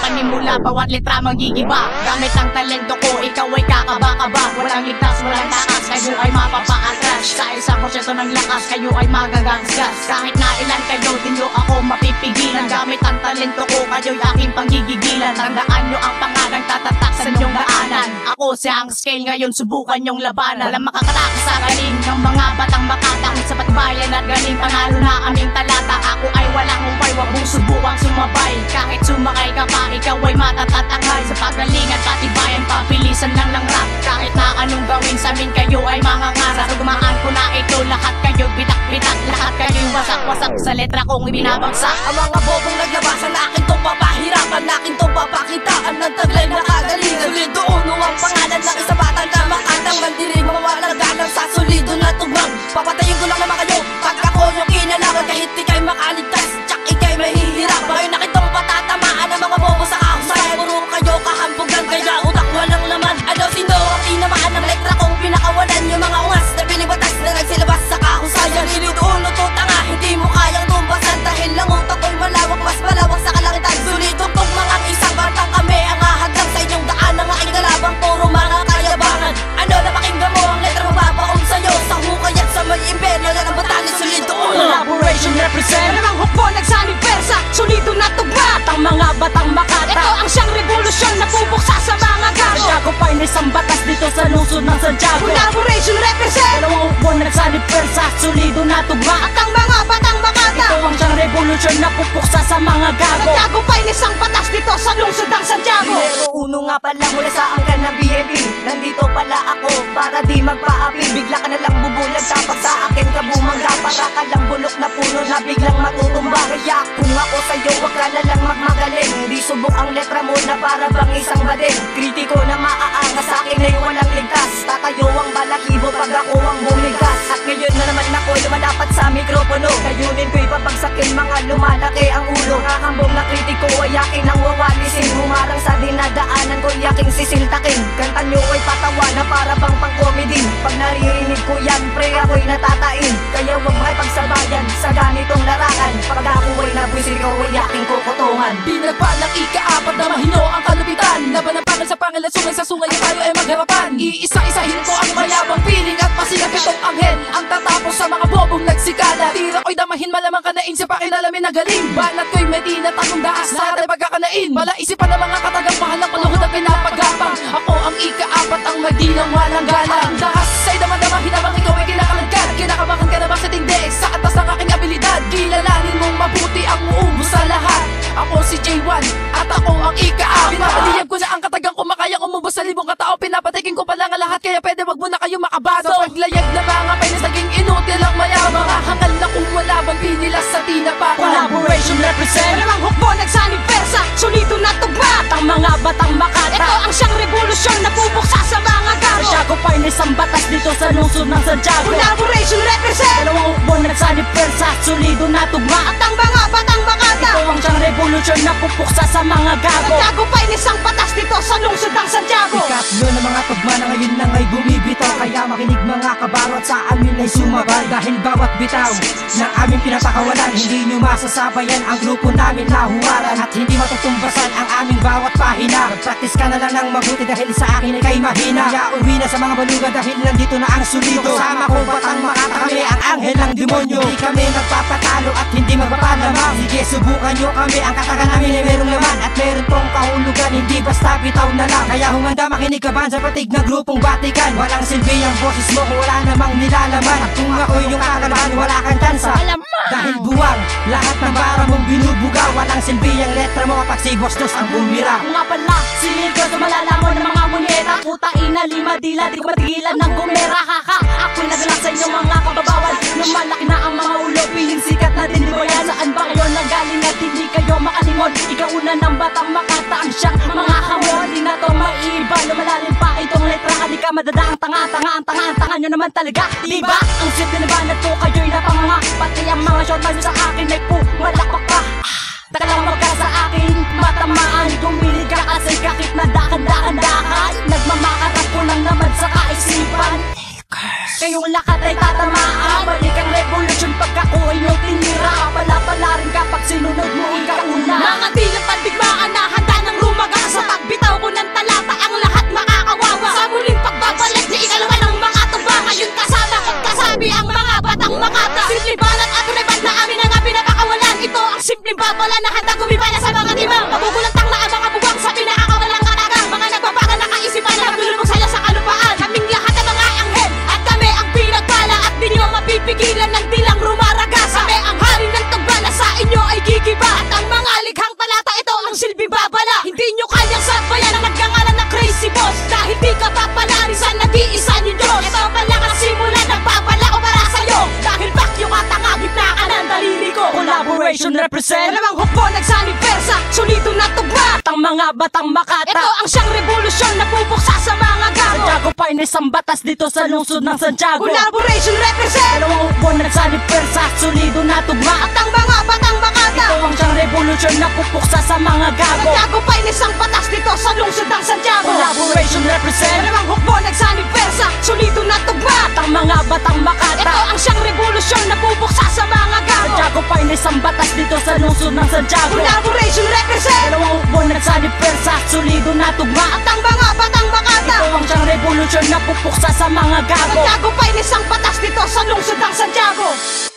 panimula, bawat letra magigiba. Gamit ang talento ko, ikaw ay kakaba-kaba. Walang ligtas, walang takas, kayo ay mapapaatras. Sa 1% ng lakas, kayo ay magagasgas. Kahit na ilan kayo, di nyo ako mapipigilan. Gamit ang talento ko, kayo'y aking panggigigilan. Tandaan nyo ang pangalang tatatak sa inyong daanan. Ako si Ang Scale, ngayon subukan nyong labanan. Walang makakatakas sa galing ng mga batang makatang. Sa patibayan at galing, panalo na aming talata. Ako ay walang upay, wag mong subukang sumabay. Kahit sumakay ka pa, ikaw ay matatatangay. Sa pagaling at patibayan, pabilisan lang ng rap. Kahit na anong gawin sa amin, kayo ay mangangarap. Dumaan ko na ito, lahat kayo bitak-bitak. Lahat kayo wasak-wasak sa letra kong ibinabagsak. Ang mga bobong naglabasan na akin tong papahirapan, na akin tong papakitaan ng taglay na kagalingan. Solido uno ang pangalan ng isa batang na makatang. Mandirig mawawalang ganang sa solido na tugmang. Papatayin ko lang naman kayo pag ako yung kinalaman. Kahit ikay makaligtas, tsak ikay mahihirapan. Ngayon na kitong patatamaan ng mga bobo sa kahusayan. Puro kayo kahambugan, kaya utak walang laman. Ano sino ang tinamaan ng letra kong pinakawalan? Yung mga ungas na pinibatas na nagsilabas sa kahusayan. Solido uno to tanga, hindi mo kayang tumbasan. Dahil lang utak ko'y malawak, mas malawak sa kalangitan. Solido tong mga isang batang kami ang ahadlang sa inyong daan. Ang aking kalabang puro mga kayabangan. Ano na pakinggan mo ang letra mababaon sa'yo? Sa hukay at sa may imperyo na ng batalya. Solido uno Collaboration represent, namang hukbo nagsanib persa. Solido na tugma at ang mga batang makata. Ito ang siyang revolusyon na pupuksa sa mga gago. Santiago Finest ang batas dito sa lungsod ng Santiago. Collaboration represent, dalawang hukbo nagsanib persa. Solido na tugma at ang mga batang makata. Ito ang siyang revolusyon na pupuksa sa mga gago. Santiago Finest ang batas dito sa lungsod ng Santiago. Numero uno nga pala mula sa angkan ng BNP. Nandito pala ako para di magpaapi. Bigla ka nalang bubulag tapos sa akin ka bumangga. Para ka lang bulok na puno na biglang matutumba. Kaya kung ako sa'yo wag ka nalang magmagaling. Di subok ang letra mo na para bang isang bading. Kritiko na maaangas sa akin ay walang ligtas. Tatayo ang balahibo pag ako ang bumigkas. At ngayon na naman ako lumalapat sa mikropono. Kayunin ko'y papagsakin mga lumalaki ang ulo. Nakakambong na kritiko ay aking nang wawalisin. Humarang sa dinadaanan ko'y aking sisiltakin. Kanta nyo ay patawa na para bang pang comedy. Pag naririnig ko yan pre ako'y natatain. Kaya huwag makipagsabayan sa ganitong larangan. Pag ako ay nabwisit ikaw ay aking kukutungan. Pinagpalang ika-apat na mahino ang kalupitan. Laban ng pangal sa pangalan, sungay sa sungay at tayo ay magharapan. Iisa-isahin ko ang mayabang piling at pasilap itong anghel. Ang tatapos sa mga bobong nagsikala. Tira ko'y damahin malamang kanain sa pakinalamin na galing. Banat ko'y may tinatagong daas na aray pagkakanain. Bala isipan ng mga katagang ng paluhod at pinapagapang. Ako ang ika-apat ang magdilang walang galang. Dahas sa'y damadama, hinabang ikaw ay kinakalagkad. Kinakabakan ka na ba sa tindi? Sa atas ng aking abilidad. Kilalanin mong mabuti ang uubos sa lahat. Ako si J1 at ako ang ika-apat. Pinapaliyab ko na ang katagang kumakayang umubos sa libong katao. Pinapatikin ko pala nga lahat, kaya pwede wag mo na kayo makabato. Sa paglayag na mga penis, naging inutil ang mayabang. Mga hangal na kung wala bang pinilas sa tinapakan. Collaboration represent, dalawang hukbo nagsanib persa. Solido na tugma at ang mga batang makata. Ito ang siyang revolusyon na pupuksa sa mga gago. Santiago Finest ang batas dito sa lungsod ng Santiago. Collaboration represent, dalawang hukbo nagsanib persa. Solido na tugma at ang mga batang makata. Ito ang siyang revolusyon na pupuksa sa mga gago. Santiago Finest ang batas dito sa lungsod ng Santiago. Ikatlo na mga tugma na ngayon lang ay bumibitaw. Kaya makinig mga kabaro at sa amin ay sumabay. Dahil bawat bitaw ng aming pinatakawalan, hindi nyo masasabayan ang grupo namin na huwaran. At hindi matutumbasan ang aming bawat pahina. Practice ka na lang ng mabuti dahil sa akin ay kay mahina. Kaya uwi na sa mga baluga dahil nandito na ang solido. Kasama ko batang makata, kami ang anghel ng demonyo. Hindi kami magpapatalo at hindi magpapalamang. Sige subukan nyo kami, ang katagan namin ay merong laman. At meron pong kahulugan, hindi basta bitaw na lang. Kaya humanda makinig ka ba sa patig na grupong Batikan. Walang silbi ang boses mo kung wala namang nilalaman. At kung ako'y yung kakalaban, wala kang tansa. Dahil buwang lahat ng bara mong binubuga. Walang silbi ang letra mo kapag si Bostos ang bumira. Ako nga pala, si Lirgo sa malalamon ng mga munyeta. Puta ina, lima dila, di ko matigilan ng gumera. Haka, ako'y nagala sa inyo mga kababawan. Nung malaki na ang mga ulo, piling sikat na din, di ba yan? Saan ba kayo nanggaling at hindi kayo makalingon? Ikaw una ng batang makata ang siyang mga hamon. Di na to maiiba, lumalalim pa itong letra. Di ka madadaang tanga nyo naman talaga, diba? Ang simple na banat ko, kayo'y napanganga. Pati ang mga short man sa akin ay pumalakpak pa. Takalawag ka sa akin, matamaan. Dumili ka kasi kahit na dakan-dakan. Nagmamakarap ko lang naman sa kaisipan. Kayong lakat ay tatamaan. Balik ang revolution pagka ko ay yung tinira. Pala rin kapag sinunod mo ikaw una. Mga di ng pandigmaan na handa ng nyo kayang sabayan ang nagngangalan na Crazy Boss. Dahil di ka papalarisan, nag-iisa nyo Diyos. Ito pala ka simulan, nagpapala ko para sa'yo. Dahil bakyo ka tanga, gitna ka ng daliri ko. Collaboration represent Dalawang hukbo, nagsanib persa, solido na tugma. ang mga batang Makata. Ito ang siyang revolusyon na pupuksa sa mga gago. Santiago Pines ang batas dito sa lungsod ng Santiago. Collaboration represent Dalawang hukbo nagsanib persa, solido na tugma. at ang mga batang Makata. Ito ang siyang revolusyon na pupuksa sa mga gago. Santiago Pines ang patas dito sa lungsod ng Santiago. Collaboration represent Dalawang hukbo, nagsanib persa, solido na tugma. ang mga batang Makata. Ito ang siyang revolusyon na pupuksa sa mga gago. Santiago Pines ang batas dito sa lungsod ng Santiago. Collaboration represent Dalawang hukbo nagsanib persa, solido na tugma. at ang mga batang Makata. Ito ang siyang revolusyon na pupuksa sa mga gago. Santiago Pines ang patas dito sa lungsod ng Santiago.